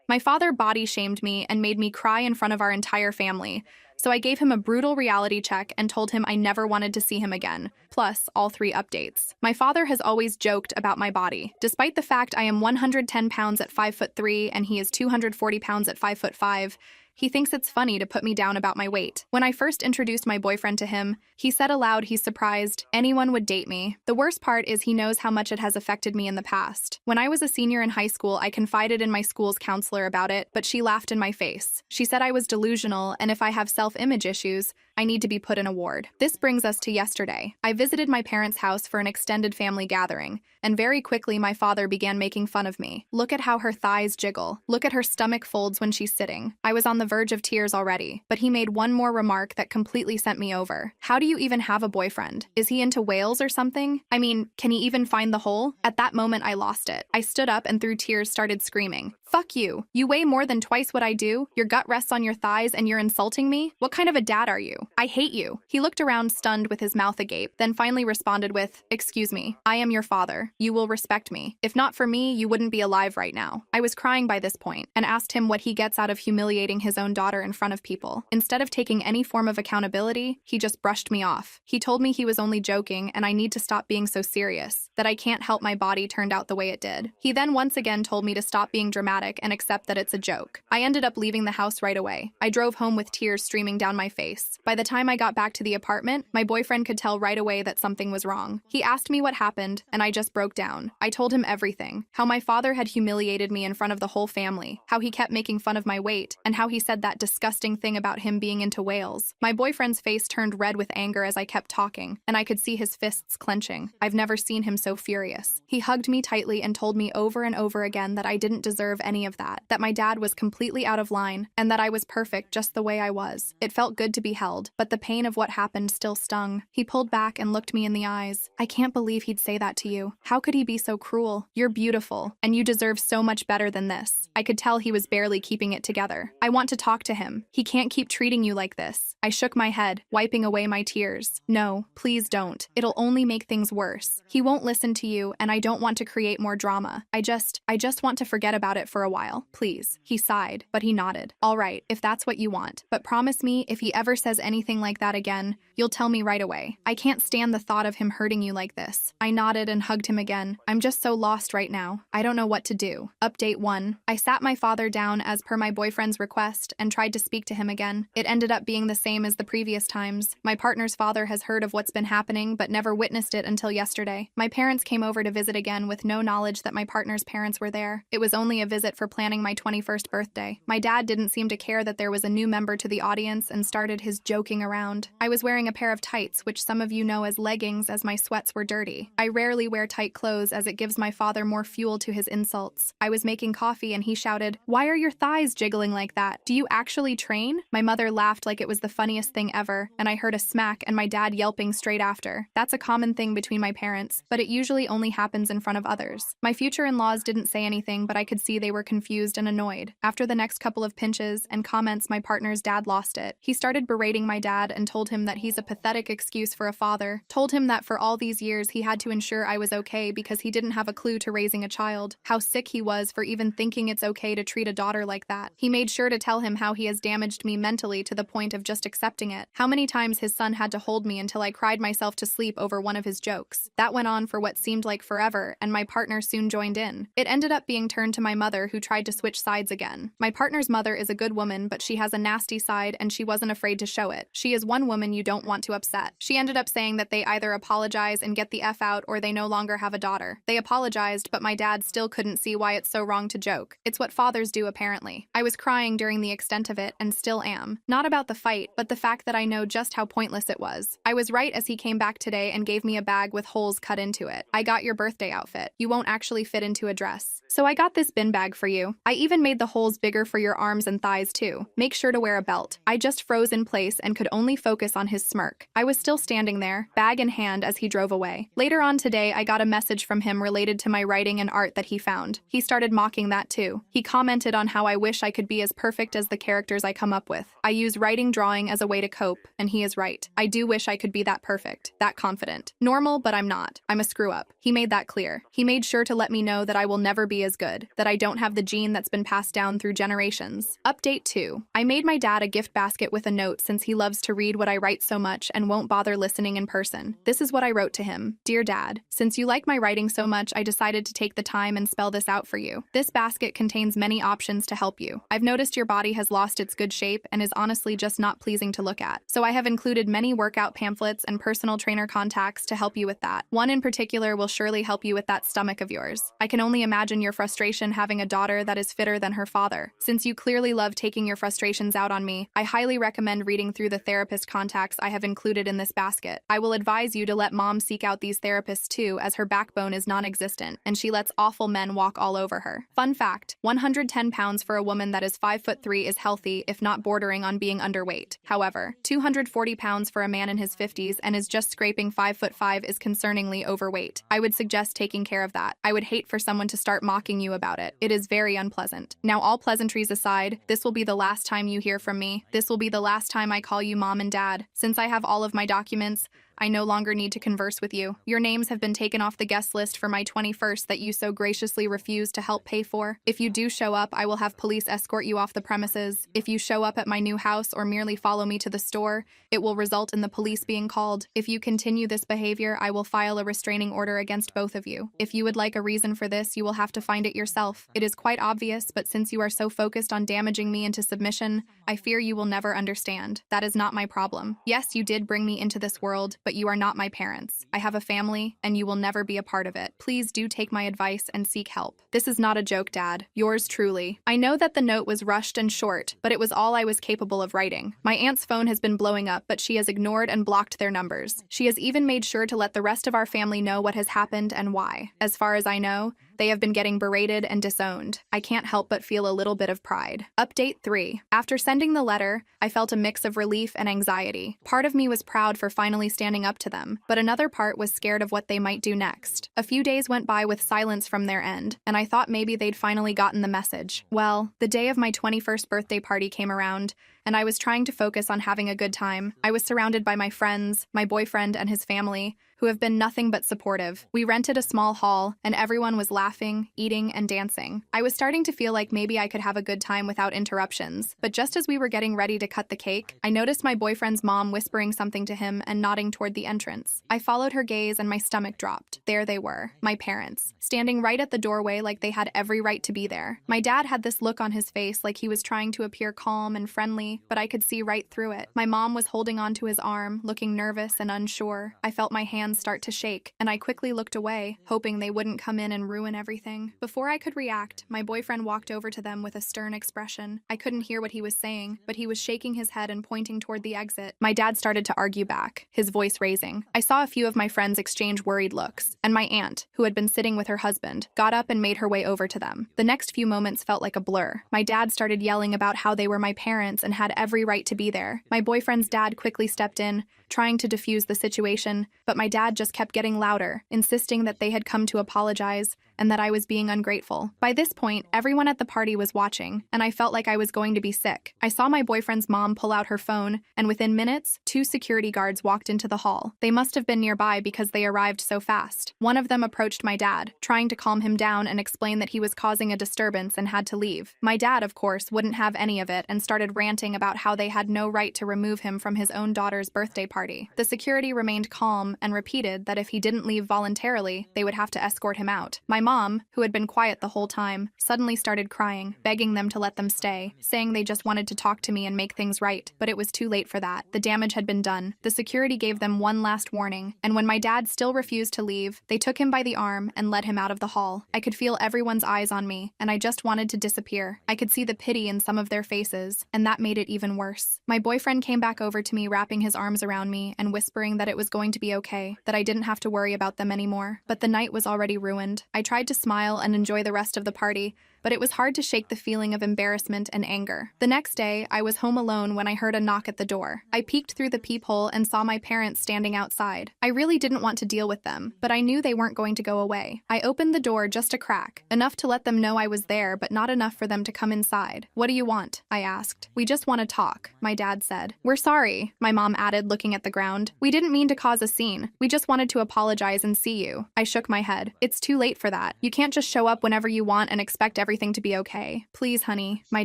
My father body shamed me and made me cry in front of our entire family, so I gave him a brutal reality check and told him I never wanted to see him again, plus all 3 updates. My father has always joked about my body. Despite the fact I am 110 pounds at 5'3" and he is 240 pounds at 5'5", he thinks it's funny to put me down about my weight. When I first introduced my boyfriend to him, he said aloud he's surprised anyone would date me. The worst part is he knows how much it has affected me in the past. When I was a senior in high school, I confided in my school's counselor about it, but she laughed in my face. She said I was delusional, and if I have self-image issues, I need to be put in a ward. This brings us to yesterday. I visited my parents' house for an extended family gathering, and very quickly my father began making fun of me. Look at how her thighs jiggle. Look at her stomach folds when she's sitting. I was on the verge of tears already, but he made one more remark that completely sent me over. How do you even have a boyfriend? Is he into whales or something? I mean, can he even find the hole? At that moment, I lost it. I stood up and through tears started screaming. Fuck you. You weigh more than twice what I do. Your gut rests on your thighs and you're insulting me? What kind of a dad are you? I hate you. He looked around stunned with his mouth agape, then finally responded with, excuse me, I am your father. You will respect me. If not for me, you wouldn't be alive right now. I was crying by this point and asked him what he gets out of humiliating his own daughter in front of people. Instead of taking any form of accountability, he just brushed me off. He told me he was only joking and I need to stop being so serious, that I can't help my body turned out the way it did. He then once again told me to stop being dramatic and accept that it's a joke. I ended up leaving the house right away. I drove home with tears streaming down my face. By the time I got back to the apartment, my boyfriend could tell right away that something was wrong. He asked me what happened, and I just broke down. I told him everything. How my father had humiliated me in front of the whole family, how he kept making fun of my weight, and how he said that disgusting thing about him being into whales. My boyfriend's face turned red with anger as I kept talking, and I could see his fists clenching. I've never seen him so furious. He hugged me tightly and told me over and over again that I didn't deserve any of that my dad was completely out of line, and that I was perfect just the way I was. It felt good to be held, but the pain of what happened still stung. He pulled back and looked me in the eyes. I can't believe he'd say that to you. How could he be so cruel? You're beautiful, and you deserve so much better than this. I could tell he was barely keeping it together. I want to talk to him. He can't keep treating you like this. I shook my head, wiping away my tears. No, please don't. It'll only make things worse. He won't listen to you, and I don't want to create more drama. I just want to forget about it for a while. Please. He sighed, but he nodded. All right, if that's what you want. But promise me, if he ever says anything like that again, you'll tell me right away. I can't stand the thought of him hurting you like this. I nodded and hugged him again. I'm just so lost right now. I don't know what to do. Update 1. I sat my father down as per my boyfriend's request and tried to speak to him again. It ended up being the same as the previous times. My partner's father has heard of what's been happening but never witnessed it until yesterday. My parents came over to visit again with no knowledge that my partner's parents were there. It was only a visit for planning my 21st birthday. My dad didn't seem to care that there was a new member to the audience and started his joking around. I was wearing a pair of tights, which some of you know as leggings, as my sweats were dirty. I rarely wear tight clothes as it gives my father more fuel to his insults. I was making coffee and he shouted, "Why are your thighs jiggling like that? Do you actually train?" My mother laughed like it was the funniest thing ever, and I heard a smack and my dad yelping straight after. That's a common thing between my parents, but it usually only happens in front of others. My future in-laws didn't say anything, but I could see they were confused and annoyed. After the next couple of pinches and comments, my partner's dad lost it. He started berating my dad and told him that he's a pathetic excuse for a father. Told him that for all these years he had to ensure I was okay because he didn't have a clue to raising a child. How sick he was for even thinking it's okay to treat a daughter like that. He made sure to tell him how he has damaged me mentally to the point of just accepting it. How many times his son had to hold me until I cried myself to sleep over one of his jokes. That went on for what seemed like forever, and my partner soon joined in. It ended up being turned to my mother, who tried to switch sides again. My partner's mother is a good woman, but she has a nasty side and she wasn't afraid to show it. She is one woman you don't want to upset. She ended up saying that they either apologize and get the F out or they no longer have a daughter. They apologized, but my dad still couldn't see why it's so wrong to joke. It's what fathers do, apparently. I was crying during the extent of it and still am. Not about the fight, but the fact that I know just how pointless it was. I was right as he came back today and gave me a bag with holes cut into it. I got your birthday outfit. You won't actually fit into a dress. So I got this bin bag for you. I even made the holes bigger for your arms and thighs too. Make sure to wear a belt. I just froze in place and could only focus on his smirk. I was still standing there, bag in hand, as he drove away. Later on today, I got a message from him related to my writing and art that he found. He started mocking that too. He commented on how I wish I could be as perfect as the characters I come up with. I use writing drawing as a way to cope, and he is right. I do wish I could be that perfect, that confident. Normal, but I'm not. I'm a screw up. He made that clear. He made sure to let me know that I will never be as good, that I don't have have the gene that's been passed down through generations. Update 2. I made my dad a gift basket with a note since he loves to read what I write so much and won't bother listening in person. This is what I wrote to him. Dear Dad, since you like my writing so much, I decided to take the time and spell this out for you. This basket contains many options to help you. I've noticed your body has lost its good shape and is honestly just not pleasing to look at. So I have included many workout pamphlets and personal trainer contacts to help you with that. One in particular will surely help you with that stomach of yours. I can only imagine your frustration having a daughter that is fitter than her father. Since you clearly love taking your frustrations out on me, I highly recommend reading through the therapist contacts I have included in this basket. I will advise you to let mom seek out these therapists too, as her backbone is non-existent and she lets awful men walk all over her. Fun fact, 110 pounds for a woman that is 5'3" is healthy, if not bordering on being underweight. However, 240 pounds for a man in his 50s and is just scraping 5'5" is concerningly overweight. I would suggest taking care of that. I would hate for someone to start mocking you about it. It is very unpleasant. Now, all pleasantries aside, this will be the last time you hear from me. This will be the last time I call you mom and dad. Since I have all of my documents, I no longer need to converse with you. Your names have been taken off the guest list for my 21st that you so graciously refused to help pay for. If you do show up, I will have police escort you off the premises. If you show up at my new house or merely follow me to the store, it will result in the police being called. If you continue this behavior, I will file a restraining order against both of you. If you would like a reason for this, you will have to find it yourself. It is quite obvious, but since you are so focused on damaging me into submission, I fear you will never understand. That is not my problem. Yes, you did bring me into this world, but you are not my parents. I have a family, and you will never be a part of it. Please do take my advice and seek help. This is not a joke, Dad. Yours truly. I know that the note was rushed and short, but it was all I was capable of writing. My aunt's phone has been blowing up, but she has ignored and blocked their numbers. She has even made sure to let the rest of our family know what has happened and why. As far as I know, they have been getting berated and disowned. I can't help but feel a little bit of pride. Update 3. After sending the letter, I felt a mix of relief and anxiety. Part of me was proud for finally standing up to them, but another part was scared of what they might do next. A few days went by with silence from their end, and I thought maybe they'd finally gotten the message. Well, the day of my 21st birthday party came around, and I was trying to focus on having a good time. I was surrounded by my friends, my boyfriend and his family, who have been nothing but supportive. We rented a small hall, and everyone was laughing, eating, and dancing. I was starting to feel like maybe I could have a good time without interruptions, but just as we were getting ready to cut the cake, I noticed my boyfriend's mom whispering something to him and nodding toward the entrance. I followed her gaze and my stomach dropped. There they were, my parents, standing right at the doorway like they had every right to be there. My dad had this look on his face like he was trying to appear calm and friendly, but I could see right through it. My mom was holding onto his arm, looking nervous and unsure. I felt my hands start to shake, and I quickly looked away, hoping they wouldn't come in and ruin everything. Before I could react, my boyfriend walked over to them with a stern expression. I couldn't hear what he was saying, but he was shaking his head and pointing toward the exit. My dad started to argue back, his voice raising. I saw a few of my friends exchange worried looks, and my aunt, who had been sitting with her husband, got up and made her way over to them. The next few moments felt like a blur. My dad started yelling about how they were my parents and had every right to be there. My boyfriend's dad quickly stepped in, trying to defuse the situation, but my dad just kept getting louder, insisting that they had come to apologize and that I was being ungrateful. By this point, everyone at the party was watching, and I felt like I was going to be sick. I saw my boyfriend's mom pull out her phone, and within minutes, 2 security guards walked into the hall. They must have been nearby because they arrived so fast. One of them approached my dad, trying to calm him down and explain that he was causing a disturbance and had to leave. My dad, of course, wouldn't have any of it and started ranting about how they had no right to remove him from his own daughter's birthday party. The security remained calm and repeated that if he didn't leave voluntarily, they would have to escort him out. My mom, who had been quiet the whole time, suddenly started crying, begging them to let them stay, saying they just wanted to talk to me and make things right. But it was too late for that. The damage had been done. The security gave them one last warning, and when my dad still refused to leave, they took him by the arm and led him out of the hall. I could feel everyone's eyes on me, and I just wanted to disappear. I could see the pity in some of their faces, and that made it even worse. My boyfriend came back over to me, wrapping his arms around me and whispering that it was going to be okay, that I didn't have to worry about them anymore. But the night was already ruined. I tried to smile and enjoy the rest of the party, but it was hard to shake the feeling of embarrassment and anger. The next day, I was home alone when I heard a knock at the door. I peeked through the peephole and saw my parents standing outside. I really didn't want to deal with them, but I knew they weren't going to go away. I opened the door just a crack, enough to let them know I was there, but not enough for them to come inside. "What do you want?" I asked. "We just want to talk," my dad said. "We're sorry," my mom added, looking at the ground. "We didn't mean to cause a scene. We just wanted to apologize and see you." I shook my head. "It's too late for that. You can't just show up whenever you want and expect everything everything to be okay. Please, honey, my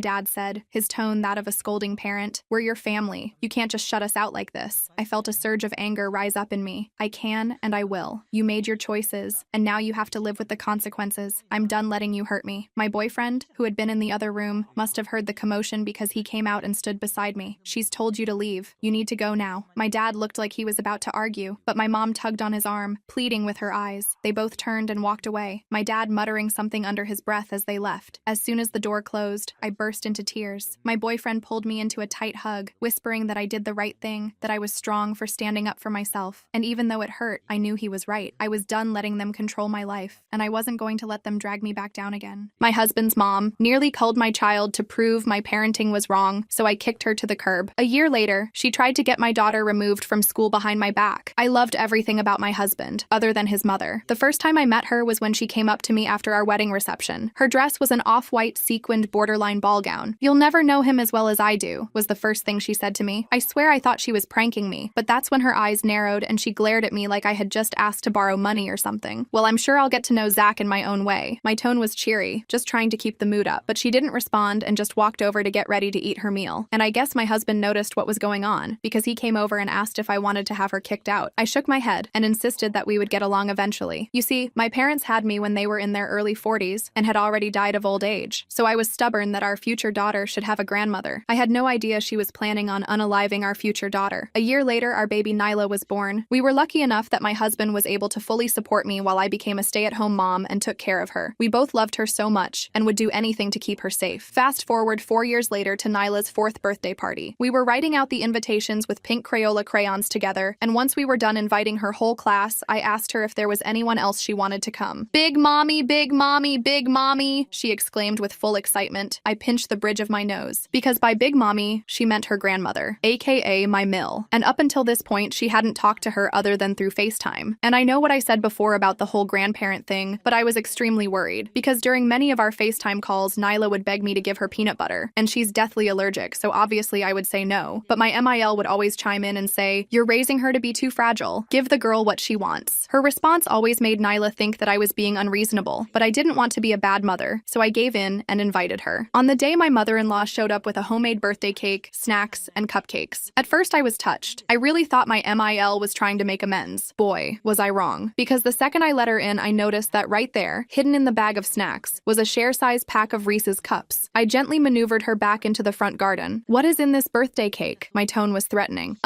dad said, his tone that of a scolding parent. We're your family. You can't just shut us out like this. I felt a surge of anger rise up in me. I can and I will. You made your choices, and now you have to live with the consequences. I'm done letting you hurt me. My boyfriend, who had been in the other room, must have heard the commotion because he came out and stood beside me. She's told you to leave. You need to go now. My dad looked like he was about to argue, but my mom tugged on his arm, pleading with her eyes. They both turned and walked away, my dad muttering something under his breath as they left. As soon as the door closed, I burst into tears. My boyfriend pulled me into a tight hug, whispering that I did the right thing, that I was strong for standing up for myself. And even though it hurt, I knew he was right. I was done letting them control my life, and I wasn't going to let them drag me back down again. My husband's mom nearly culled my child to prove my parenting was wrong, so I kicked her to the curb. A year later, she tried to get my daughter removed from school behind my back. I loved everything about my husband, other than his mother. The first time I met her was when she came up to me after our wedding reception. Her dress was an off-white sequined borderline ball gown. "You'll never know him as well as I do," was the first thing she said to me. I swear I thought she was pranking me, but that's when her eyes narrowed and she glared at me like I had just asked to borrow money or something. Well, I'm sure I'll get to know Zach in my own way. My tone was cheery, just trying to keep the mood up, but she didn't respond and just walked over to get ready to eat her meal. And I guess my husband noticed what was going on, because he came over and asked if I wanted to have her kicked out. I shook my head and insisted that we would get along eventually. You see, my parents had me when they were in their early 40s and had already died of old age, so I was stubborn that our future daughter should have a grandmother. I had no idea she was planning on unaliving our future daughter. A year later, our baby Nyla was born. We were lucky enough that my husband was able to fully support me while I became a stay-at-home mom and took care of her. We both loved her so much and would do anything to keep her safe. Fast forward 4 years later to Nyla's 4th birthday party. We were writing out the invitations with pink Crayola crayons together, and once we were done inviting her whole class, I asked her if there was anyone else she wanted to come. "Big mommy, big mommy, big mommy," she exclaimed with full excitement. I pinched the bridge of my nose, because by big mommy, she meant her grandmother, aka my mill. And up until this point, she hadn't talked to her other than through FaceTime. And I know what I said before about the whole grandparent thing, but I was extremely worried, because during many of our FaceTime calls, Nyla would beg me to give her peanut butter, and she's deathly allergic, so obviously I would say no. But my MIL would always chime in and say, "You're raising her to be too fragile. Give the girl what she wants." Her response always made Nyla think that I was being unreasonable, but I didn't want to be a bad mother, so I gave in and invited her. On the day, my mother-in-law showed up with a homemade birthday cake, snacks, and cupcakes. At first, I was touched. I really thought my MIL was trying to make amends. Boy, was I wrong. Because the second I let her in, I noticed that right there, hidden in the bag of snacks, was a share-size pack of Reese's cups. I gently maneuvered her back into the front garden. "What is in this birthday cake?" My tone was threatening.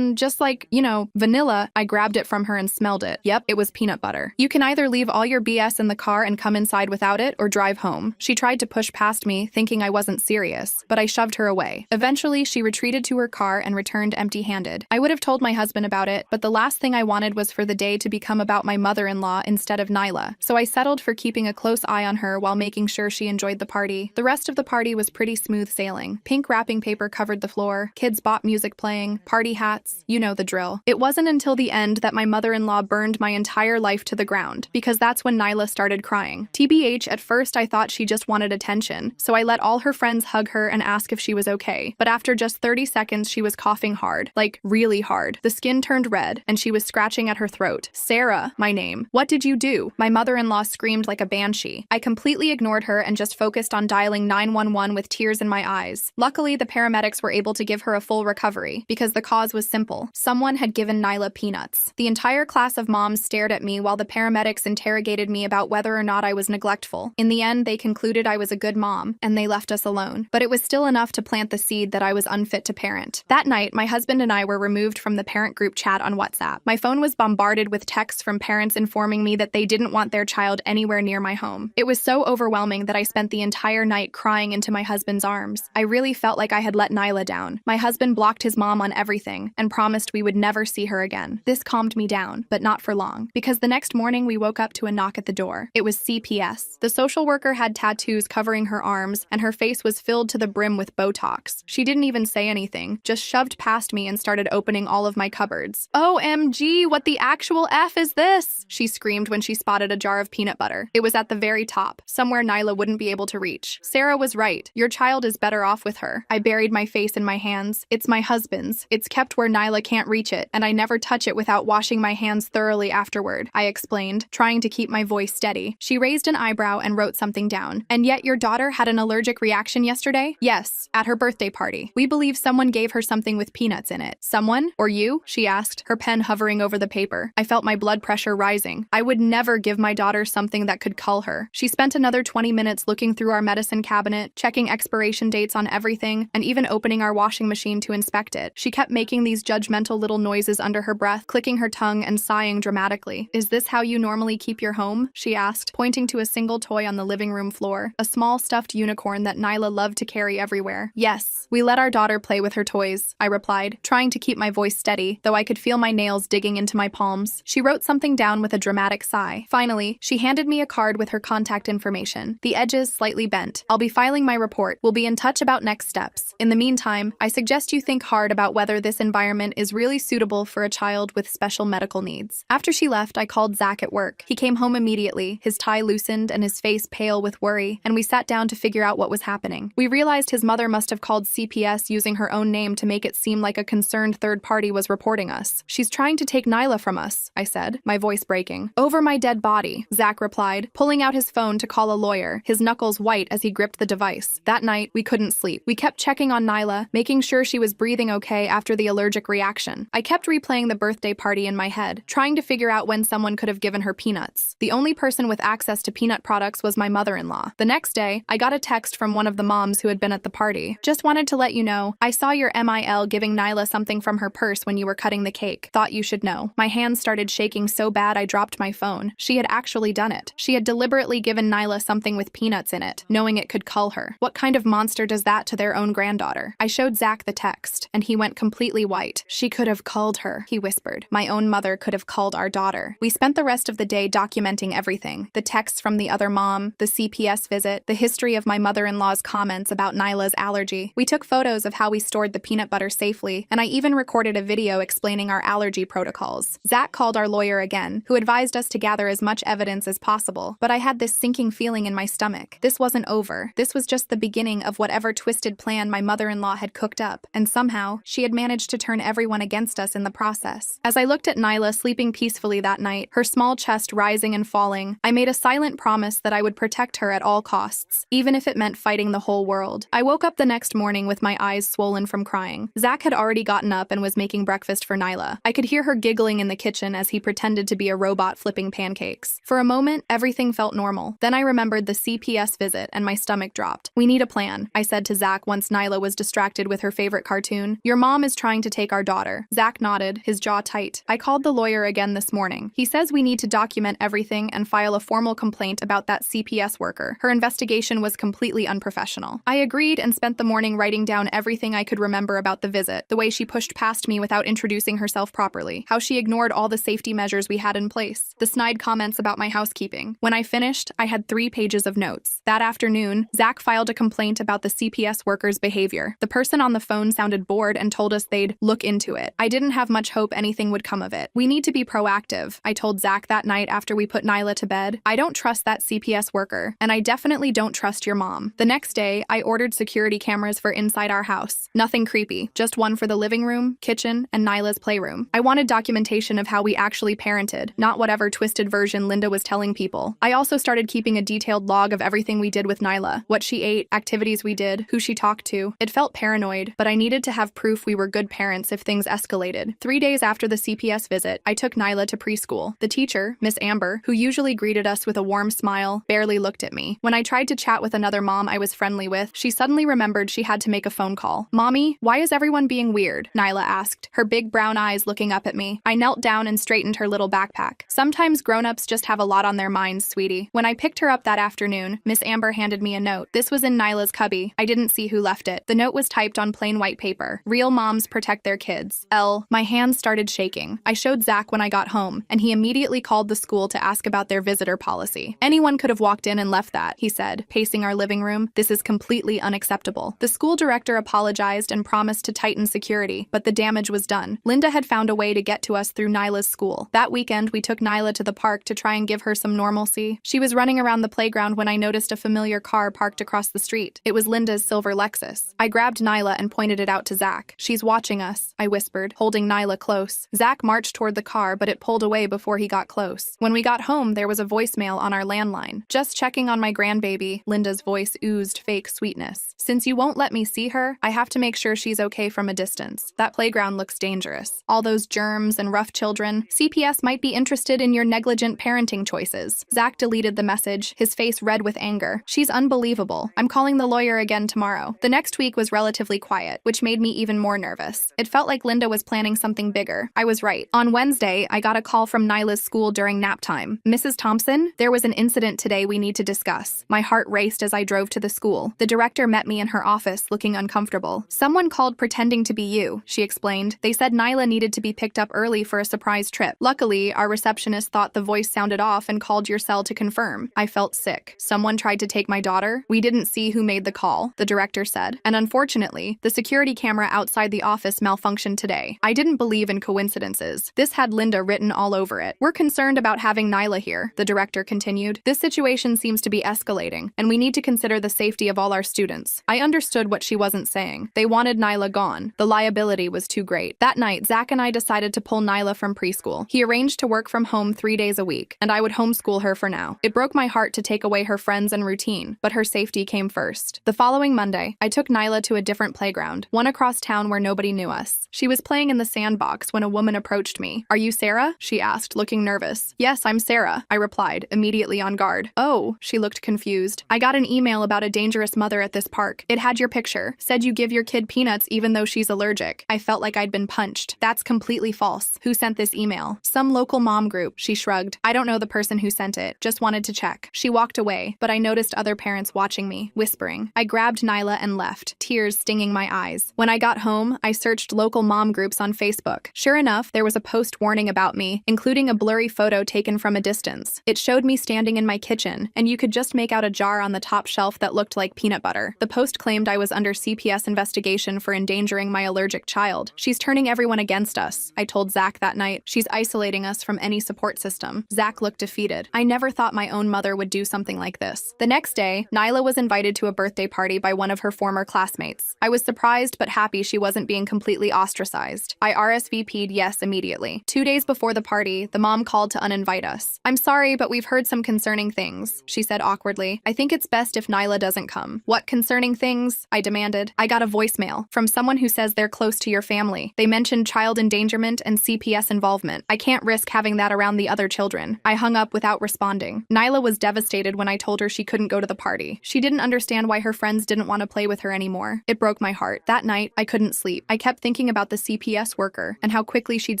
Just like, vanilla." I grabbed it from her and smelled it. Yep, it was peanut butter. "You can either leave all your BS in the car and come inside without it, or drive home." She tried to push past me, thinking I wasn't serious, but I shoved her away. Eventually, she retreated to her car and returned empty-handed. I would have told my husband about it, but the last thing I wanted was for the day to become about my mother-in-law instead of Nyla, so I settled for keeping a close eye on her while making sure she enjoyed the party. The rest of the party was pretty smooth sailing. Pink wrapping paper covered the floor, kids bought music playing, party hats, you know the drill. It wasn't until the end that my mother-in-law burned my entire life to the ground, because that's when Nyla started crying. TBH, at first I thought she just wanted attention, so I let all her friends hug her and ask if she was okay. But after just 30 seconds, she was coughing hard, like really hard. The skin turned red, and she was scratching at her throat. "Sarah," my name. "What did you do?" My mother-in-law screamed like a banshee. I completely ignored her and just focused on dialing 911 with tears in my eyes. Luckily, the paramedics were able to give her a full recovery, because the cause was simple. Someone had given Nyla peanuts. The entire class of moms stared at me while the paramedics interrogated me about whether or not I was neglectful. In the end, they concluded I was a good mom, and they left us alone. But it was still enough to plant the seed that I was unfit to parent. That night, my husband and I were removed from the parent group chat on WhatsApp. My phone was bombarded with texts from parents informing me that they didn't want their child anywhere near my home. It was so overwhelming that I spent the entire night crying into my husband's arms. I really felt like I had let Nyla down. My husband blocked his mom on everything and promised we would never see her again. This calmed me down, but not for long, because the next morning we woke up to a knock at the door. It was CPS. The social worker had tattoos covering her arms, and her face was filled to the brim with Botox. She didn't even say anything, just shoved past me and started opening all of my cupboards. "OMG, what the actual F is this?" she screamed when she spotted a jar of peanut butter. It was at the very top, somewhere Nyla wouldn't be able to reach. "Sarah was right. Your child is better off with her." I buried my face in my hands. "It's my husband's. It's kept where Nyla can't reach it, and I never touch it without washing my hands thoroughly afterward," I explained, trying to keep my voice steady. She raised an eyebrow and wrote something writing down. And yet your daughter had an allergic reaction yesterday? Yes, at her birthday party. We believe someone gave her something with peanuts in it. Someone? Or you? She asked, her pen hovering over the paper. I felt my blood pressure rising. I would never give my daughter something that could cull her. She spent another 20 minutes looking through our medicine cabinet, checking expiration dates on everything, and even opening our washing machine to inspect it. She kept making these judgmental little noises under her breath, clicking her tongue and sighing dramatically. Is this how you normally keep your home? She asked, pointing to a single toy on the living room floor, a small stuffed unicorn that Nyla loved to carry everywhere. Yes, we let our daughter play with her toys, I replied, trying to keep my voice steady, though I could feel my nails digging into my palms. She wrote something down with a dramatic sigh. Finally, she handed me a card with her contact information, the edges slightly bent. I'll be filing my report. We'll be in touch about next steps. In the meantime, I suggest you think hard about whether this environment is really suitable for a child with special medical needs. After she left, I called Zach at work. He came home immediately, his tie loosened and his face pale with worry, and we sat down to figure out what was happening. We realized his mother must have called CPS using her own name to make it seem like a concerned third party was reporting us. She's trying to take Nyla from us, I said, my voice breaking. Over my dead body, Zach replied, pulling out his phone to call a lawyer, his knuckles white as he gripped the device. That night, we couldn't sleep. We kept checking on Nyla, making sure she was breathing okay after the allergic reaction. I kept replaying the birthday party in my head, trying to figure out when someone could have given her peanuts. The only person with access to peanut products was my mother-in-law. The next day, I got a text from one of the moms who had been at the party. Just wanted to let you know, I saw your MIL giving Nyla something from her purse when you were cutting the cake. Thought you should know. My hands started shaking so bad I dropped my phone. She had actually done it. She had deliberately given Nyla something with peanuts in it, knowing it could cull her. What kind of monster does that to their own granddaughter? I showed Zach the text, and he went completely white. She could have culled her, he whispered. My own mother could have culled our daughter. We spent the rest of the day documenting everything. The texts from the other mom, the CPS visit, the history of my mother-in-law's comments about Nyla's allergy. We took photos of how we stored the peanut butter safely, and I even recorded a video explaining our allergy protocols. Zach called our lawyer again, who advised us to gather as much evidence as possible, but I had this sinking feeling in my stomach. This wasn't over. This was just the beginning of whatever twisted plan my mother-in-law had cooked up, and somehow, she had managed to turn everyone against us in the process. As I looked at Nyla sleeping peacefully that night, her small chest rising and falling, I made a silent promise that I would protect her at all costs, even if it meant fighting the whole world. I woke up the next morning with my eyes swollen from crying. Zach had already gotten up and was making breakfast for Nyla. I could hear her giggling in the kitchen as he pretended to be a robot flipping pancakes. For a moment, everything felt normal. Then I remembered the CPS visit and my stomach dropped. We need a plan, I said to Zach once Nyla was distracted with her favorite cartoon. Your mom is trying to take our daughter. Zach nodded, his jaw tight. I called the lawyer again this morning. He says we need to document everything and file a formal complaint about that CPS worker. Her investigation was completely unprofessional. I agreed and spent the morning writing down everything I could remember about the visit, the way she pushed past me without introducing herself properly, how she ignored all the safety measures we had in place, the snide comments about my housekeeping. When I finished, I had 3 pages of notes. That afternoon, Zach filed a complaint about the CPS worker's behavior. The person on the phone sounded bored and told us they'd look into it. I didn't have much hope anything would come of it. We need to be proactive, I told Zach that night after we put Nyla to bed. I don't trust that CPS worker, and I definitely don't trust your mom. The next day, I ordered security cameras for inside our house. Nothing creepy, just one for the living room, kitchen, and Nyla's playroom. I wanted documentation of how we actually parented, not whatever twisted version Linda was telling people. I also started keeping a detailed log of everything we did with Nyla, what she ate, activities we did, who she talked to. It felt paranoid, but I needed to have proof we were good parents if things escalated. 3 days after the CPS visit, I took Nyla to preschool. The teacher, Miss Amber, who usually greeted us with a warm smile, barely looked at me. When I tried to chat with another mom I was friendly with, she suddenly remembered she had to make a phone call. Mommy, why is everyone being weird? Nyla asked, her big brown eyes looking up at me. I knelt down and straightened her little backpack. Sometimes grown-ups just have a lot on their minds, sweetie. When I picked her up that afternoon, Miss Amber handed me a note. This was in Nyla's cubby. I didn't see who left it. The note was typed on plain white paper. Real moms protect their kids. My hands started shaking. I showed Zach when I got home, and he immediately called the school to ask about their visitor policy. Anyone could have walked in and left that, he said, pacing our living room. This is completely unacceptable. The school director apologized and promised to tighten security, but the damage was done. Linda had found a way to get to us through Nyla's school. That weekend, we took Nyla to the park to try and give her some normalcy. She was running around the playground when I noticed a familiar car parked across the street. It was Linda's silver Lexus. I grabbed Nyla and pointed it out to Zach. She's watching us, I whispered, holding Nyla close. Zach marched toward the car, but it pulled away before he got close. When we got home, there was a voicemail on our landline. Just checking checking on my grandbaby. Linda's voice oozed fake sweetness. Since you won't let me see her, I have to make sure she's okay from a distance. That playground looks dangerous. All those germs and rough children. CPS might be interested in your negligent parenting choices. Zach deleted the message, his face red with anger. She's unbelievable. I'm calling the lawyer again tomorrow. The next week was relatively quiet, which made me even more nervous. It felt like Linda was planning something bigger. I was right. On Wednesday, I got a call from Nyla's school during nap time. Mrs. Thompson, there was an incident today we need to discuss. My heart raced as I drove to the school. The director met me in her office, looking uncomfortable. Someone called pretending to be you, she explained. They said Nyla needed to be picked up early for a surprise trip. Luckily, our receptionist thought the voice sounded off and called your cell to confirm. I felt sick. Someone tried to take my daughter. We didn't see who made the call, the director said. And unfortunately, the security camera outside the office malfunctioned today. I didn't believe in coincidences. This had Linda written all over it. We're concerned about having Nyla here, the director continued. This situation seems to be escalating, and we need to consider the safety of all our students. I understood what she wasn't saying. They wanted Nyla gone. The liability was too great. That night, Zach and I decided to pull Nyla from preschool. He arranged to work from home 3 days a week, and I would homeschool her for now. It broke my heart to take away her friends and routine, but her safety came first. The following Monday, I took Nyla to a different playground, one across town where nobody knew us. She was playing in the sandbox when a woman approached me. "Are you Sarah?" she asked, looking nervous. "Yes, I'm Sarah," I replied, immediately on guard. "Oh," she looked confused. "I got an email about a dangerous mother at this park. It had your picture. Said you give your kid peanuts even though she's allergic." I felt like I'd been punched. "That's completely false. Who sent this email?" "Some local mom group," she shrugged. "I don't know the person who sent it. Just wanted to check." She walked away, but I noticed other parents watching me, whispering. I grabbed Nyla and left, tears stinging my eyes. When I got home, I searched local mom groups on Facebook. Sure enough, there was a post warning about me, including a blurry photo taken from a distance. It showed me standing in my kitchen, and you could just make out a jar on the top shelf that looked like peanut butter. The post claimed I was under CPS investigation for endangering my allergic child. "She's turning everyone against us," I told Zach that night. "She's isolating us from any support system." Zach looked defeated. I never thought my own mother would do something like this. The next day, Nyla was invited to a birthday party by one of her former classmates. I was surprised but happy she wasn't being completely ostracized. I RSVP'd yes immediately. 2 days before the party, the mom called to uninvite us. "I'm sorry, but we've heard some concerning things," she said awkwardly. "I think it's best if Nyla doesn't come." "What concerning things?" I demanded. "I got a voicemail from someone who says they're close to your family. They mentioned child endangerment and CPS involvement. I can't risk having that around the other children." I hung up without responding. Nyla was devastated when I told her she couldn't go to the party. She didn't understand why her friends didn't want to play with her anymore. It broke my heart. That night, I couldn't sleep. I kept thinking about the CPS worker and how quickly she'd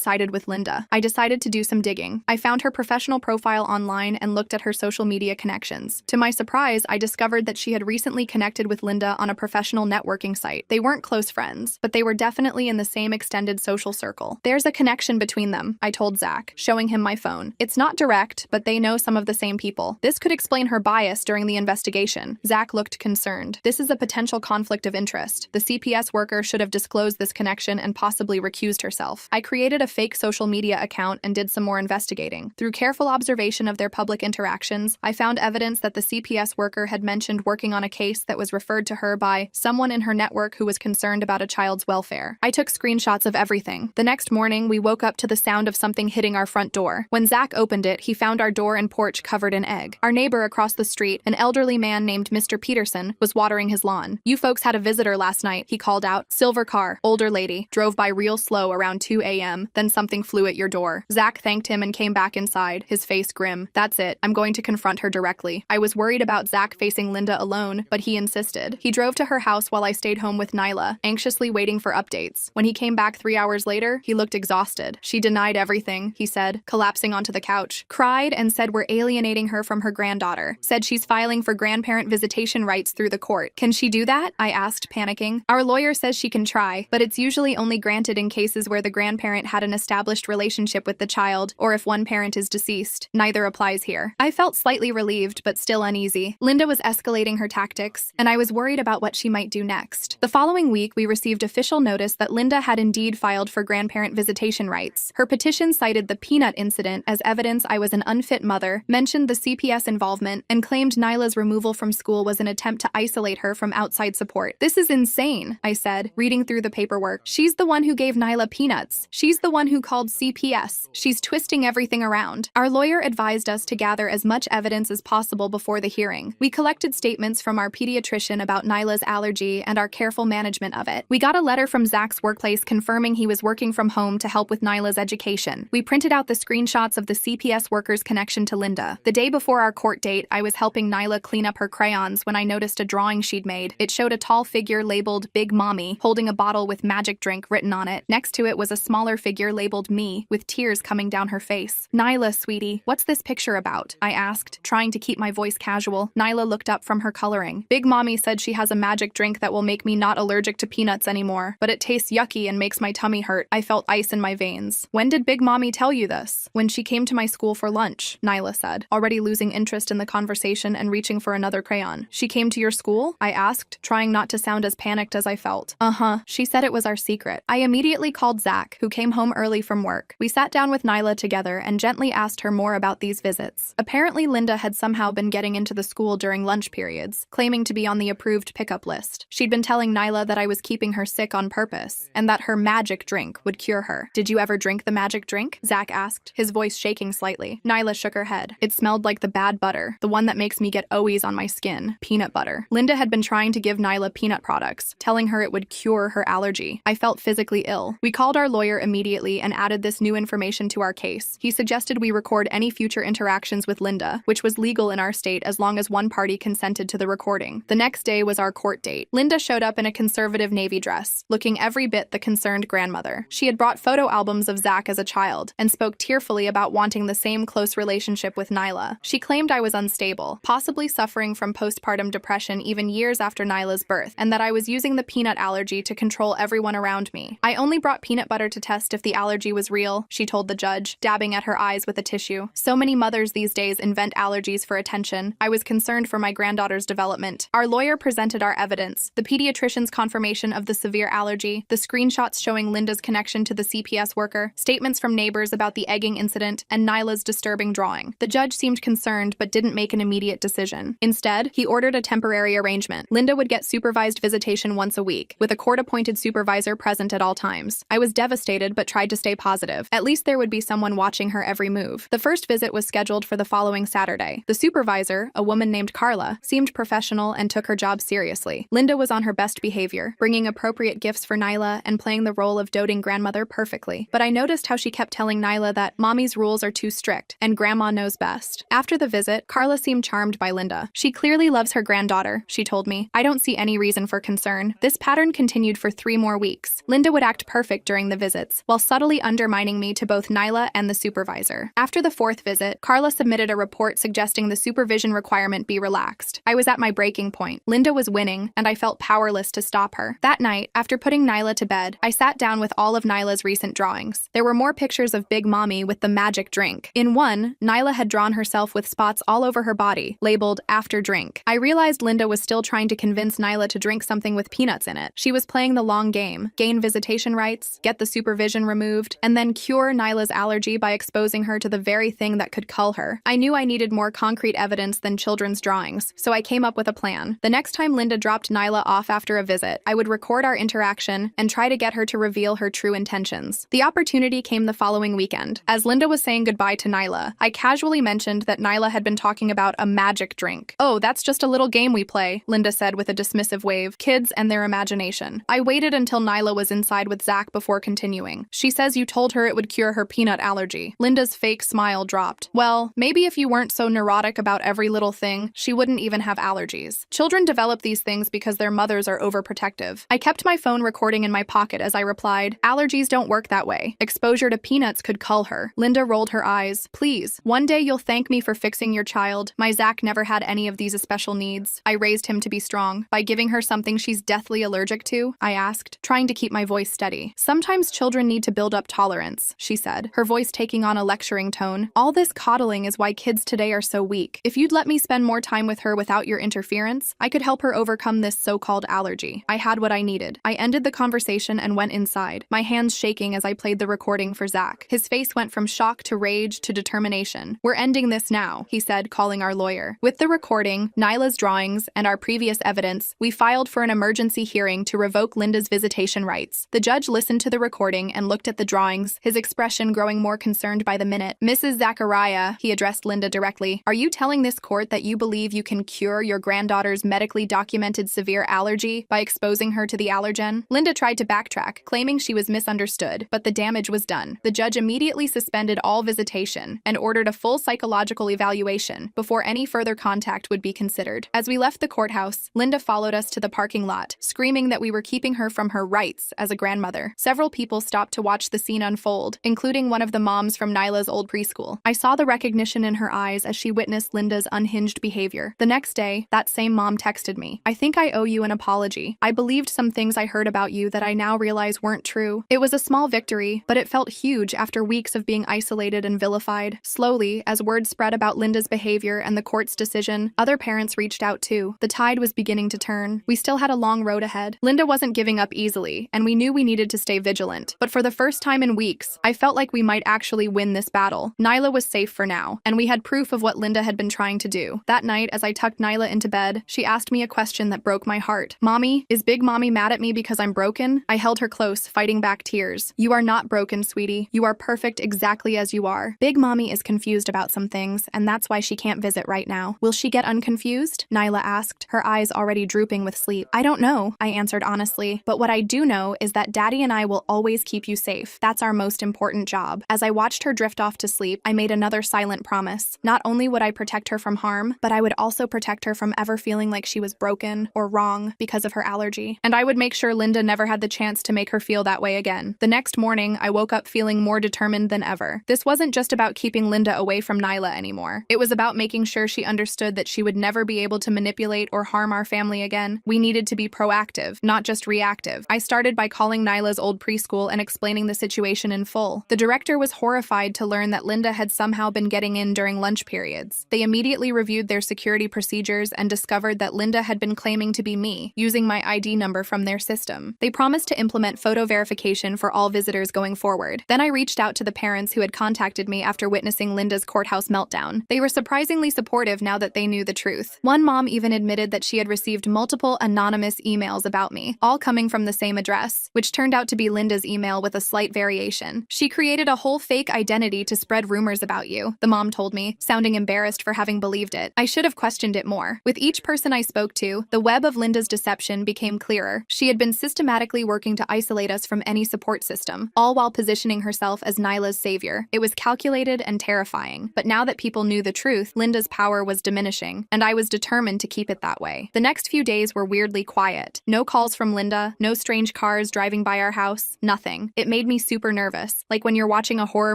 sided with Linda. I decided to do some digging. I found her professional profile online and looked at her social media connections. To my surprise, I discovered that she had recently connected with Linda on a professional networking site. They weren't close friends, but they were definitely in the same extended social circle. "There's a connection between them," I told Zach, showing him my phone. "It's not direct, but they know some of the same people. This could explain her bias during the investigation." Zach looked concerned. "This is a potential conflict of interest. The CPS worker should have disclosed this connection and possibly recused herself." I created a fake social media account and did some more investigating. Through careful observation of their public interactions, I found evidence that the CPS worker had mentioned working on a case that was referred to her by someone in her network who was concerned about a child's welfare. I took screenshots of everything. The next morning, we woke up to the sound of something hitting our front door. When Zach opened it, he found our door and porch covered in egg. Our neighbor across the street, an elderly man named Mr. Peterson, was watering his lawn. "You folks had a visitor last night," he called out. "Silver car, older lady, drove by real slow around 2 a.m., then something flew at your door." Zach thanked him and came back inside, his face grim. "That's it. I'm going to confront her directly." I was worried about Zach facing Linda alone, but he insisted. He drove to her house while I stayed home with Nyla, anxiously waiting for updates. When he came back 3 hours later, he looked exhausted. "She denied everything," he said, collapsing onto the couch. "Cried and said we're alienating her from her granddaughter. Said she's filing for grandparent visitation rights through the court." "Can she do that?" I asked, panicking. "Our lawyer says she can try, but it's usually only granted in cases where the grandparent had an established relationship with the child, or if one parent is deceased. Neither applies here." I felt slightly relieved, but still uneasy. Linda was escalating her tactics, and I was worried about what she might do next. The following week, we received official notice that Linda had indeed filed for grandparent visitation rights. Her petition cited the peanut incident as evidence I was an unfit mother, mentioned the CPS involvement, and claimed Nyla's removal from school was an attempt to isolate her from outside support. "This is insane," I said, reading through the paperwork. "She's the one who gave Nyla peanuts. She's the one who called CPS. She's twisting everything around." Our lawyer advised us to gather as much evidence as possible possible before the hearing. We collected statements from our pediatrician about Nyla's allergy and our careful management of it. We got a letter from Zach's workplace confirming he was working from home to help with Nyla's education. We printed out the screenshots of the CPS worker's connection to Linda. The day before our court date, I was helping Nyla clean up her crayons when I noticed a drawing she'd made. It showed a tall figure labeled Big Mommy holding a bottle with magic drink written on it. Next to it was a smaller figure labeled Me with tears coming down her face. "Nyla, sweetie, what's this picture about?" I asked, trying to keep my voice casual. Nyla looked up from her coloring. "Big Mommy said she has a magic drink that will make me not allergic to peanuts anymore, but it tastes yucky and makes my tummy hurt." I felt ice in my veins. "When did Big Mommy tell you this?" "When she came to my school for lunch," Nyla said, already losing interest in the conversation and reaching for another crayon. "She came to your school?" I asked, trying not to sound as panicked as I felt. "Uh-huh. She said it was our secret." I immediately called Zach, who came home early from work. We sat down with Nyla together and gently asked her more about these visits. Apparently, Linda had somehow been getting into the school during lunch periods, claiming to be on the approved pickup list. She'd been telling Nyla that I was keeping her sick on purpose, and that her magic drink would cure her. "Did you ever drink the magic drink?" Zach asked, his voice shaking slightly. Nyla shook her head. "It smelled like the bad butter, the one that makes me get owies on my skin. Peanut butter." Linda had been trying to give Nyla peanut products, telling her it would cure her allergy. I felt physically ill. We called our lawyer immediately and added this new information to our case. He suggested we record any future interactions with Linda, which was legal in our state as long as one party consented to the recording. The next day was our court date. Linda showed up in a conservative navy dress, looking every bit the concerned grandmother. She had brought photo albums of Zach as a child and spoke tearfully about wanting the same close relationship with Nyla. She claimed I was unstable, possibly suffering from postpartum depression even years after Nyla's birth, and that I was using the peanut allergy to control everyone around me. "I only brought peanut butter to test if the allergy was real," she told the judge, dabbing at her eyes with a tissue. "So many mothers these days invent allergies for attention. I was concerned for my granddaughter's development." Our lawyer presented our evidence: the pediatrician's confirmation of the severe allergy, the screenshots showing Linda's connection to the CPS worker, statements from neighbors about the egging incident, and Nyla's disturbing drawing. The judge seemed concerned but didn't make an immediate decision. Instead, he ordered a temporary arrangement. Linda would get supervised visitation once a week, with a court-appointed supervisor present at all times. I was devastated but tried to stay positive. At least there would be someone watching her every move. The first visit was scheduled for the following Saturday. The supervisor, a woman named Carla, seemed professional and took her job seriously. Linda was on her best behavior, bringing appropriate gifts for Nyla and playing the role of doting grandmother perfectly. But I noticed how she kept telling Nyla that Mommy's rules are too strict and Grandma knows best. After the visit, Carla seemed charmed by Linda. "She clearly loves her granddaughter," she told me. "I don't see any reason for concern." This pattern continued for 3 more weeks. Linda would act perfect during the visits, while subtly undermining me to both Nyla and the supervisor. After the 4th visit, Carla submitted a report suggesting the supervision requirement be relaxed. I was at my breaking point. Linda was winning, and I felt powerless to stop her. That night, after putting Nyla to bed, I sat down with all of Nyla's recent drawings. There were more pictures of Big Mommy with the magic drink. In one, Nyla had drawn herself with spots all over her body, labeled "after drink." I realized Linda was still trying to convince Nyla to drink something with peanuts in it. She was playing the long game: gain visitation rights, get the supervision removed, and then cure Nyla's allergy by exposing her to the very thing that could cull her. I knew I needed more concrete evidence than children's drawings, so I came up with a plan. The next time Linda dropped Nyla off after a visit, I would record our interaction and try to get her to reveal her true intentions. The opportunity came the following weekend. As Linda was saying goodbye to Nyla, I casually mentioned that Nyla had been talking about a magic drink. "Oh, that's just a little game we play," Linda said with a dismissive wave. "Kids and their imagination." I waited until Nyla was inside with Zach before continuing. "She says you told her it would cure her peanut allergy." Linda's fake smile dropped. "Well, maybe if you weren't so neurotic about every little thing, she wouldn't even have allergies. Children develop these things because their mothers are overprotective." I kept my phone recording in my pocket as I replied, "Allergies don't work that way. Exposure to peanuts could cull her." Linda rolled her eyes. "Please, one day you'll thank me for fixing your child. My Zach never had any of these special needs." I raised him to be strong. "By giving her something she's deathly allergic to?" I asked, trying to keep my voice steady. "Sometimes children need to build up tolerance," she said, her voice taking on a lecturing tone. "All this coddling is why kids today are so weak. If you'd let me spend more time with her without your interference, I could help her overcome this so-called allergy." I had what I needed. I ended the conversation and went inside, my hands shaking as I played the recording for Zach. His face went from shock to rage to determination. "We're ending this now," he said, calling our lawyer. With the recording, Nyla's drawings, and our previous evidence, we filed for an emergency hearing to revoke Linda's visitation rights. The judge listened to the recording and looked at the drawings, his expression growing more concerned by the minute. "Mrs. Zachariah," he addressed Linda directly, "are you you telling this court that you believe you can cure your granddaughter's medically documented severe allergy by exposing her to the allergen? Linda tried to backtrack, claiming she was misunderstood, but the damage was done. The judge immediately suspended all visitation and ordered a full psychological evaluation before any further contact would be considered. As we left the courthouse, Linda followed us to the parking lot, screaming that we were keeping her from her rights as a grandmother. Several people stopped to watch the scene unfold, including one of the moms from Nyla's old preschool. I saw the recognition in her eyes as she witnessed Linda's unhinged behavior. The next day, that same mom texted me, "I think I owe you an apology. I believed some things I heard about you that I now realize weren't true." It was a small victory, but it felt huge after weeks of being isolated and vilified. Slowly, as word spread about Linda's behavior and the court's decision, other parents reached out too. The tide was beginning to turn. We still had a long road ahead. Linda wasn't giving up easily, and we knew we needed to stay vigilant. But for the first time in weeks, I felt like we might actually win this battle. Nyla was safe for now, and we had proof of what Linda had been trying to do. That night, as I tucked Nyla into bed, she asked me a question that broke my heart. "Mommy, is Big Mommy mad at me because I'm broken?" I held her close, fighting back tears. "You are not broken, sweetie. You are perfect exactly as you are. Big Mommy is confused about some things, and that's why she can't visit right now." "Will she get unconfused?" Nyla asked, her eyes already drooping with sleep. "I don't know," I answered honestly, "but what I do know is that Daddy and I will always keep you safe. That's our most important job." As I watched her drift off to sleep, I made another silent promise. Not only would I protect her from harm, but I would also protect her from ever feeling like she was broken or wrong because of her allergy. And I would make sure Linda never had the chance to make her feel that way again. The next morning, I woke up feeling more determined than ever. This wasn't just about keeping Linda away from Nyla anymore. It was about making sure she understood that she would never be able to manipulate or harm our family again. We needed to be proactive, not just reactive. I started by calling Nyla's old preschool and explaining the situation in full. The director was horrified to learn that Linda had somehow been getting in during lunch periods. They immediately reviewed their security procedures and discovered that Linda had been claiming to be me, using my ID number from their system. They promised to implement photo verification for all visitors going forward. Then I reached out to the parents who had contacted me after witnessing Linda's courthouse meltdown. They were surprisingly supportive now that they knew the truth. One mom even admitted that she had received multiple anonymous emails about me, all coming from the same address, which turned out to be Linda's email with a slight variation. "She created a whole fake identity to spread rumors about you," the mom told me, sounding embarrassed for having believed it. I should have questioned it more. With each person I spoke to, the web of Linda's deception became clearer. She had been systematically working to isolate us from any support system, all while positioning herself as Nyla's savior. It was calculated and terrifying, but now that people knew the truth, Linda's power was diminishing, and I was determined to keep it that way. The next few days were weirdly quiet. No calls from Linda, no strange cars driving by our house, nothing. It made me super nervous, like when you're watching a horror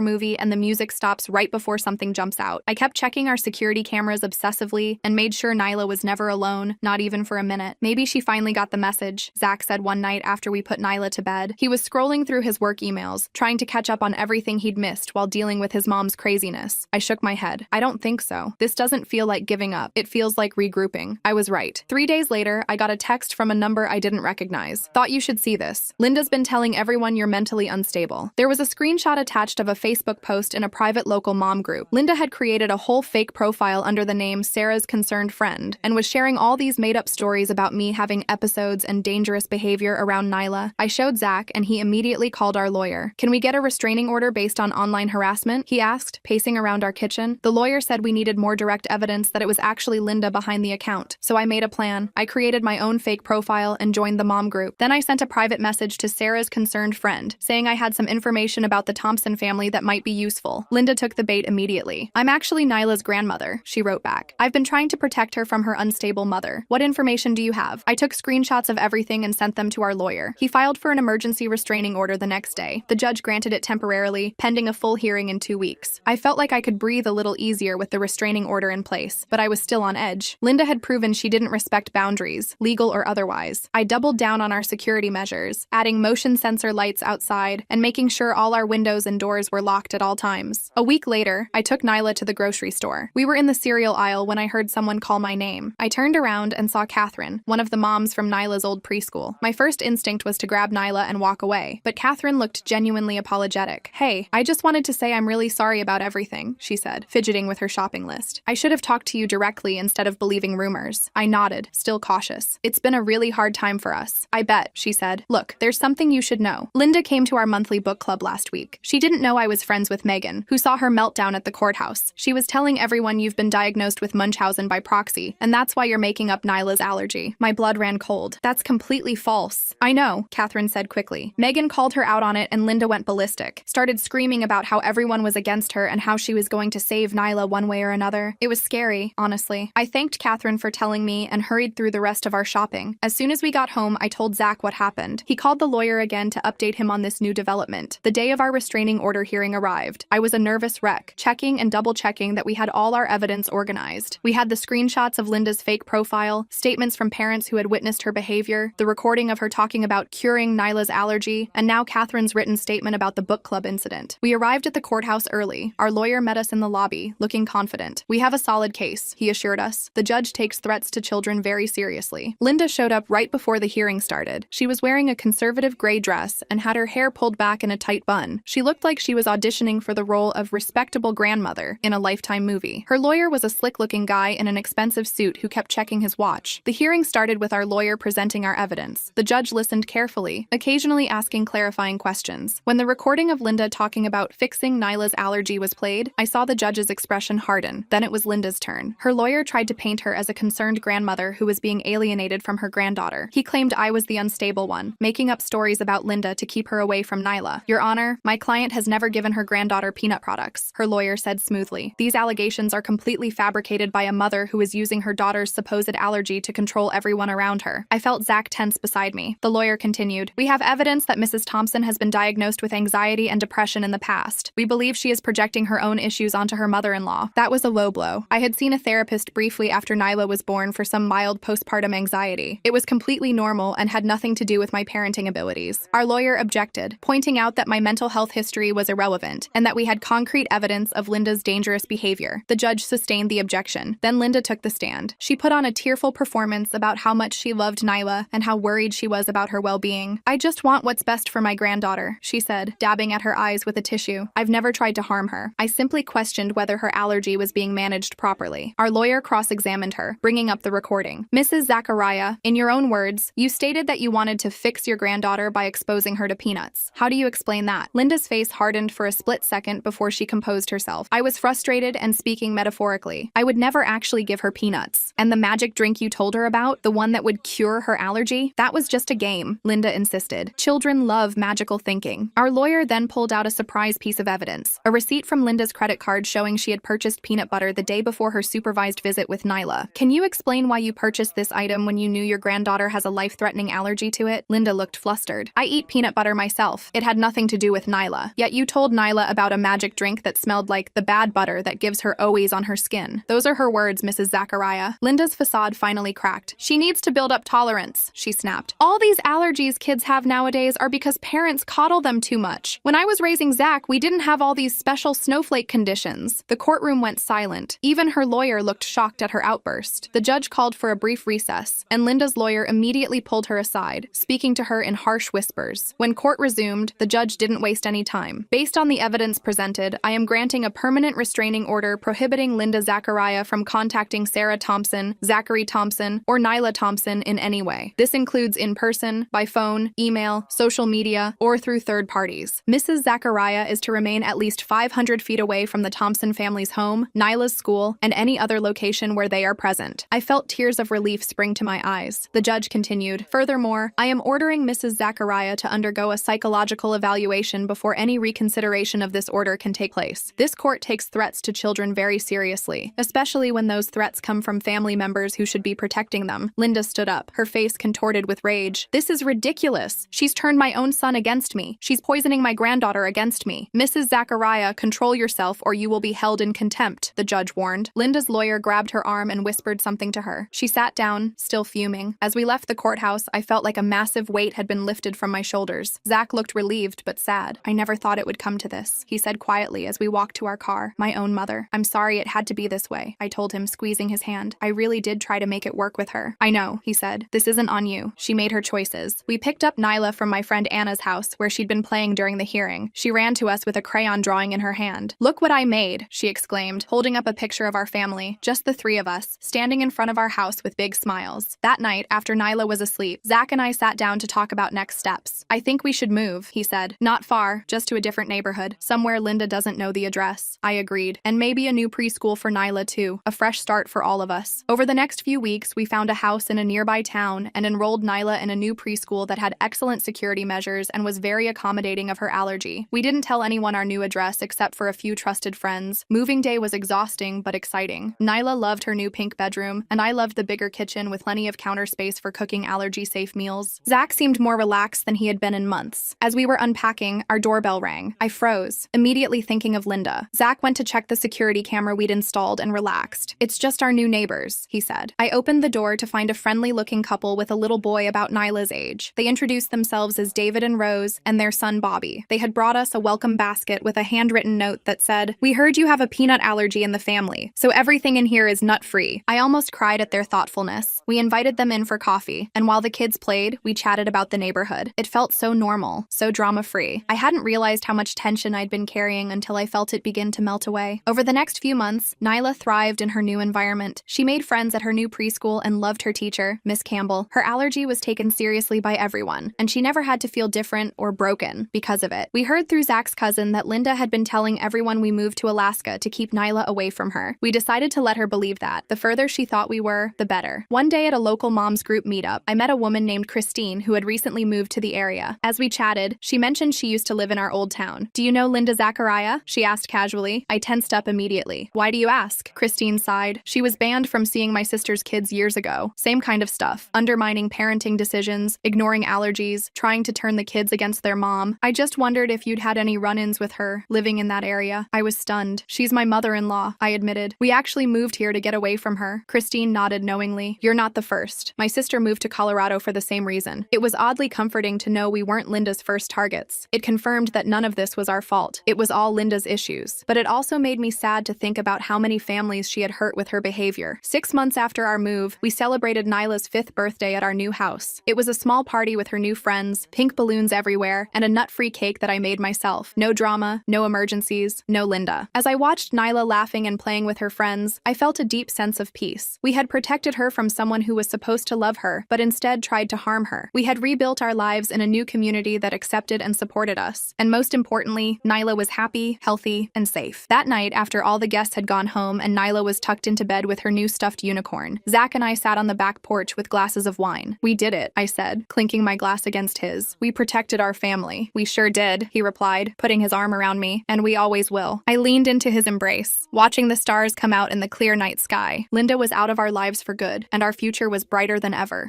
movie and the music stops right before something jumps out. I kept checking our security cameras obsessively and made sure Nyla was never alone, not even for a minute. "Maybe she finally got the message," Zach said one night after we put Nyla to bed. He was scrolling through his work emails, trying to catch up on everything he'd missed while dealing with his mom's craziness. I shook my head. "I don't think so. This doesn't feel like giving up. It feels like regrouping." I was right. 3 days later, I got a text from a number I didn't recognize. "Thought you should see this. Linda's been telling everyone you're mentally unstable." There was a screenshot attached of a Facebook post in a private local mom group. Linda had created a whole fake profile under the name Sarah's Concerned Friend and was sharing all these made-up stories about me having episodes and dangerous behavior around Nyla. I showed Zach, and he immediately called our lawyer. "Can we get a restraining order based on online harassment?" he asked, pacing around our kitchen. The lawyer said we needed more direct evidence that it was actually Linda behind the account. So I made a plan. I created my own fake profile and joined the mom group. Then I sent a private message to Sarah's Concerned Friend, saying I had some information about the Thompson family that might be useful. Linda took the bait immediately. "I'm actually Nyla's grandmother," she wrote back. "I've been trying to protect her from her unstable mother. What information do you have?" I took screenshots of everything and sent them to our lawyer. He filed for an emergency restraining order the next day. The judge granted it temporarily, pending a full hearing in 2 weeks. I felt like I could breathe a little easier with the restraining order in place, but I was still on edge. Linda had proven she didn't respect boundaries, legal or otherwise. I doubled down on our security measures, adding motion sensor lights outside and making sure all our windows and doors were locked at all times. A week later, I took Nyla to the grocery store. We were in the cereal aisle when I heard someone call my name. I turned around and saw Catherine, one of the moms from Nyla's old preschool. My first instinct was to grab Nyla and walk away, but Catherine looked genuinely apologetic. "Hey, I just wanted to say I'm really sorry about everything," she said, fidgeting with her shopping list. "I should have talked to you directly instead of believing rumors." I nodded, still cautious. "It's been a really hard time for us." "I bet," she said. "Look, there's something you should know. Linda came to our monthly book club last week. She didn't know I was friends with Megan, who saw her meltdown at the courthouse. She was telling everyone everyone you've been diagnosed with Munchausen by proxy, and that's why you're making up Nyla's allergy. My blood ran cold. That's completely false. I know, Catherine said quickly. Megan called her out on it and Linda went ballistic, started screaming about how everyone was against her and how she was going to save Nyla one way or another. It was scary, honestly. I thanked Catherine for telling me and hurried through the rest of our shopping. As soon as we got home, I told Zach what happened. He called the lawyer again to update him on this new development. The day of our restraining order hearing arrived. I was a nervous wreck, checking and double-checking that we had all our evidence organized. We had the screenshots of Linda's fake profile, statements from parents who had witnessed her behavior, the recording of her talking about curing Nyla's allergy, and now Catherine's written statement about the book club incident. We arrived at the courthouse early. Our lawyer met us in the lobby, looking confident. We have a solid case, he assured us. The judge takes threats to children very seriously. Linda showed up right before the hearing started. She was wearing a conservative gray dress and had her hair pulled back in a tight bun. She looked like she was auditioning for the role of respectable grandmother in a Lifetime movie. Her lawyer was a slick-looking guy in an expensive suit who kept checking his watch. The hearing started with our lawyer presenting our evidence. The judge listened carefully, occasionally asking clarifying questions. When the recording of Linda talking about fixing Nyla's allergy was played, I saw the judge's expression harden. Then it was Linda's turn. Her lawyer tried to paint her as a concerned grandmother who was being alienated from her granddaughter. He claimed I was the unstable one, making up stories about Linda to keep her away from Nyla. Your Honor, my client has never given her granddaughter peanut products, her lawyer said smoothly. These allegations are completely fabricated by a mother who is using her daughter's supposed allergy to control everyone around her. I felt Zach tense beside me. The lawyer continued, we have evidence that Mrs. Thompson has been diagnosed with anxiety and depression in the past. We believe she is projecting her own issues onto her mother-in-law. That was a low blow. I had seen a therapist briefly after Nyla was born for some mild postpartum anxiety. It was completely normal and had nothing to do with my parenting abilities. Our lawyer objected, pointing out that my mental health history was irrelevant and that we had concrete evidence of Linda's dangerous behavior. The judge sustained the objection. Then Linda took the stand. She put on a tearful performance about how much she loved Nyla and how worried she was about her well-being. I just want what's best for my granddaughter, she said, dabbing at her eyes with a tissue. I've never tried to harm her. I simply questioned whether her allergy was being managed properly. Our lawyer cross-examined her, bringing up the recording. Mrs. Zachariah, in your own words, you stated that you wanted to fix your granddaughter by exposing her to peanuts. How do you explain that? Linda's face hardened for a split second before she composed herself. I was frustrated and speaking metaphorically. I would never actually give her peanuts. And the magic drink you told her about, the one that would cure her allergy, that was just a game, Linda insisted. Children love magical thinking. Our lawyer then pulled out a surprise piece of evidence, a receipt from Linda's credit card showing she had purchased peanut butter the day before her supervised visit with Nyla. Can you explain why you purchased this item when you knew your granddaughter has a life-threatening allergy to it? Linda looked flustered. I eat peanut butter myself. It had nothing to do with Nyla. Yet you told Nyla about a magic drink that smelled like the bad butter that gives her always on her skin. Those are her words, Mrs. Zachariah. Linda's facade finally cracked. She needs to build up tolerance, she snapped. All these allergies kids have nowadays are because parents coddle them too much. When I was raising Zach, we didn't have all these special snowflake conditions. The courtroom went silent. Even her lawyer looked shocked at her outburst. The judge called for a brief recess, and Linda's lawyer immediately pulled her aside, speaking to her in harsh whispers. When court resumed, the judge didn't waste any time. Based on the evidence presented, I am granting a permanent restraining order prohibiting Linda Zachariah from contacting Sarah Thompson, Zachary Thompson, or Nyla Thompson in any way. This includes in person, by phone, email, social media, or through third parties. Mrs. Zachariah is to remain at least 500 feet away from the Thompson family's home, Nyla's school, and any other location where they are present. I felt tears of relief spring to my eyes. The judge continued, furthermore, I am ordering Mrs. Zachariah to undergo a psychological evaluation before any reconsideration of this order can take place. This court takes threats to children very seriously, especially when those threats come from family members who should be protecting them. Linda stood up, her face contorted with rage. This is ridiculous. She's turned my own son against me. She's poisoning my granddaughter against me. Mrs. Zachariah, control yourself or you will be held in contempt, the judge warned. Linda's lawyer grabbed her arm and whispered something to her. She sat down, still fuming. As we left the courthouse, I felt like a massive weight had been lifted from my shoulders. Zach looked relieved but sad. I never thought it would come to this, he said quietly as we walked to our car. My own mother. I'm sorry it had to be this way, I told him, squeezing his hand. I really did try to make it work with her. I know, he said. This isn't on you. She made her choices. We picked up Nyla from my friend Anna's house, where she'd been playing during the hearing. She ran to us with a crayon drawing in her hand. Look what I made, she exclaimed, holding up a picture of our family, just the three of us, standing in front of our house with big smiles. That night, after Nyla was asleep, Zach and I sat down to talk about next steps. I think we should move, he said. Not far, just to a different neighborhood, somewhere Linda doesn't know the address. I agreed. And maybe a new preschool for Nyla too, a fresh start for all of us. Over the next few weeks, we found a house in a nearby town and enrolled Nyla in a new preschool that had excellent security measures and was very accommodating of her allergy. We didn't tell anyone our new address except for a few trusted friends. Moving day was exhausting but exciting. Nyla loved her new pink bedroom, and I loved the bigger kitchen with plenty of counter space for cooking allergy-safe meals. Zach seemed more relaxed than he had been in months. As we were unpacking, our doorbell rang. I froze, immediately thinking of Linda. Zach went to check the security camera we'd installed and relaxed. "It's just our new neighbors," he said. I opened the door to find a friendly-looking couple with a little boy about Nyla's age. They introduced themselves as David and Rose and their son Bobby. They had brought us a welcome basket with a handwritten note that said, "We heard you have a peanut allergy in the family, so everything in here is nut-free." I almost cried at their thoughtfulness. We invited them in for coffee, and while the kids played, we chatted about the neighborhood. It felt so normal, so drama-free. I hadn't realized how much tension I'd been carrying until I felt it begin to melt away. Over the next few months, Nyla thrived in her new environment. She made friends at her new preschool and loved her teacher, Miss Campbell. Her allergy was taken seriously by everyone, and she never had to feel different or broken because of it. We heard through Zach's cousin that Linda had been telling everyone we moved to Alaska to keep Nyla away from her. We decided to let her believe that. The further she thought we were, the better. One day at a local moms group meetup, I met a woman named Christine who had recently moved to the area. As we chatted, she mentioned she used to live in our old town. "Do you know Linda Zachariah?" she asked casually. I tensed up immediately. "Why do you ask?" Christine sighed. "She was banned from seeing my sister's kids years ago. Same kind of stuff. Undermining parenting decisions, ignoring allergies, trying to turn the kids against their mom. I just wondered if you'd had any run-ins with her, living in that area." I was stunned. "She's my mother-in-law," I admitted. "We actually moved here to get away from her." Christine nodded knowingly. "You're not the first. My sister moved to Colorado for the same reason." It was oddly comforting to know we weren't Linda's first targets. It confirmed that none of this was our fault. It was all Linda's issues. But it also made me sad to think about how many families she had hurt with her behavior. 6 months after our move, we celebrated Nyla's 5th birthday at our new house. It was a small party with her new friends, pink balloons everywhere, and a nut-free cake that I made myself. No drama, no emergencies, no Linda. As I watched Nyla laughing and playing with her friends, I felt a deep sense of peace. We had protected her from someone who was supposed to love her, but instead tried to harm her. We had rebuilt our lives in a new community that accepted and supported us. And most importantly, Nyla was happy, healthy, and safe. That night, after all the guests had gone home and Nyla was tucked into bed with her new stuffed unicorn, Zach and I sat on the back porch with glasses of wine. "We did it," I said, clinking my glass against his. "We protected our family." "We sure did," he replied, putting his arm around me, "and we always will." I leaned into his embrace, watching the stars come out in the clear night sky. Linda was out of our lives for good, and our future was brighter than ever.